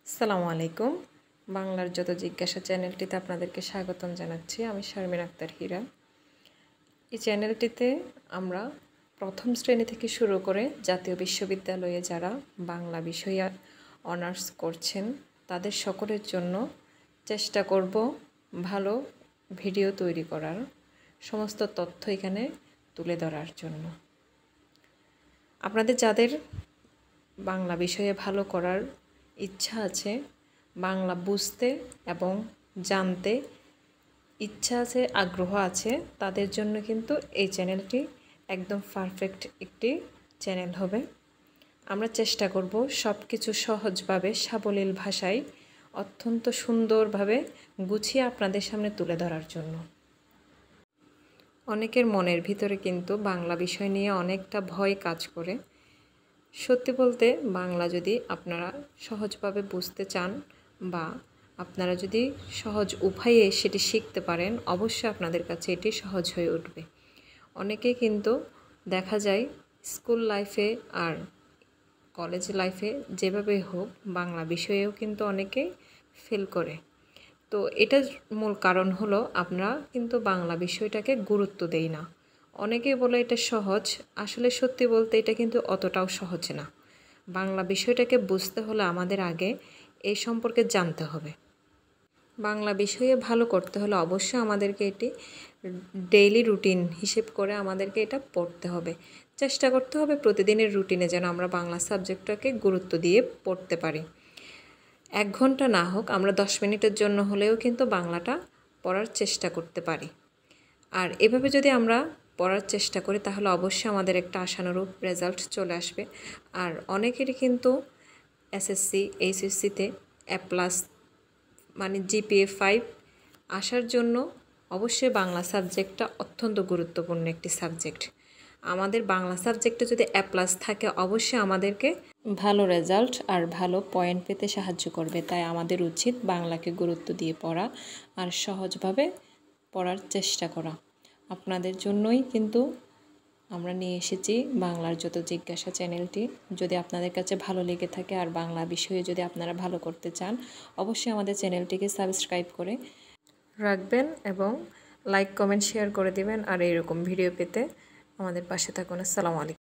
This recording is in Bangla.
আসসালামু আলাইকুম। বাংলার যত জিজ্ঞাসা চ্যানেলটিতে আপনাদেরকে স্বাগতম জানাচ্ছি। আমি শারমিন আক্তার হীরা। এই চ্যানেলটিতে আমরা প্রথম শ্রেণী থেকে শুরু করে জাতীয় বিশ্ববিদ্যালয়ে যারা বাংলা বিষয়ে অনার্স করছেন তাদের সকলের জন্য চেষ্টা করব ভালো ভিডিও তৈরি করার, সমস্ত তথ্য এখানে তুলে ধরার জন্য। আপনাদের যাদের বাংলা বিষয়ে ভালো করার ইচ্ছা আছে, বাংলা বুঝতে এবং জানতে ইচ্ছা আছে, আগ্রহ আছে, তাদের জন্য কিন্তু এই চ্যানেলটি একদম পারফেক্ট একটি চ্যানেল হবে। আমরা চেষ্টা করব সব কিছু সহজভাবে সাবলীল ভাষায় অত্যন্ত সুন্দরভাবে গুছিয়ে আপনাদের সামনে তুলে ধরার জন্য। অনেকের মনের ভিতরে কিন্তু বাংলা বিষয় নিয়ে অনেকটা ভয় কাজ করে। সত্যি বলতে বাংলা যদি আপনারা সহজভাবে বুঝতে চান বা আপনারা যদি সহজ উপায়ে সেটি শিখতে পারেন, অবশ্যই আপনাদের কাছে এটি সহজ হয়ে উঠবে। অনেকে কিন্তু দেখা যায় স্কুল লাইফে আর কলেজ লাইফে যেভাবে হোক বাংলা বিষয়েও কিন্তু অনেকে ফেল করে। তো এটার মূল কারণ হলো আমরা কিন্তু বাংলা বিষয়টাকে গুরুত্ব দেই না। অনেকেই বলে এটা সহজ, আসলে সত্যি বলতে এটা কিন্তু অতটাও সহজ না। বাংলা বিষয়টাকে বুঝতে হলে আমাদের আগে এই সম্পর্কে জানতে হবে। বাংলা বিষয়ে ভালো করতে হলে অবশ্যই আমাদেরকে এটি ডেইলি রুটিন হিসেব করে আমাদেরকে এটা পড়তে হবে। চেষ্টা করতে হবে প্রতিদিনের রুটিনে যেন আমরা বাংলা সাবজেক্টটাকে গুরুত্ব দিয়ে পড়তে পারি। 1 ঘন্টা না হোক, আমরা 10 মিনিটের জন্য হলেও কিন্তু বাংলাটা পড়ার চেষ্টা করতে পারি। আর এভাবে যদি আমরা পড়ার চেষ্টা করি তাহলে অবশ্যই আমাদের একটা আশানুরূপ রেজাল্ট চলে আসবে। আর অনেকেরই কিন্তু এসএসসি এইচএসসিতে A+ মানে GPA 5 আসার জন্য অবশ্যই বাংলা সাবজেক্টটা অত্যন্ত গুরুত্বপূর্ণ একটি সাবজেক্ট। আমাদের বাংলা সাবজেক্টে যদি A+ থাকে অবশ্যই আমাদেরকে ভালো রেজাল্ট আর ভালো পয়েন্ট পেতে সাহায্য করবে। তাই আমাদের উচিত বাংলাকে গুরুত্ব দিয়ে পড়া আর সহজভাবে পড়ার চেষ্টা করা। আপনাদের জন্যই কিন্তু আমরা নিয়ে এসেছি বাংলার যত জিজ্ঞাসা চ্যানেলটি। যদি আপনাদের কাছে ভালো লেগে থাকে আর বাংলা বিষয়ে যদি আপনারা ভালো করতে চান, অবশ্যই আমাদের চ্যানেলটিকে সাবস্ক্রাইব করে রাখবেন এবং লাইক, কমেন্ট, শেয়ার করে দিবেন। আর এইরকম ভিডিও পেতে আমাদের পাশে থাকুন। আসসালামু আলাইকুম।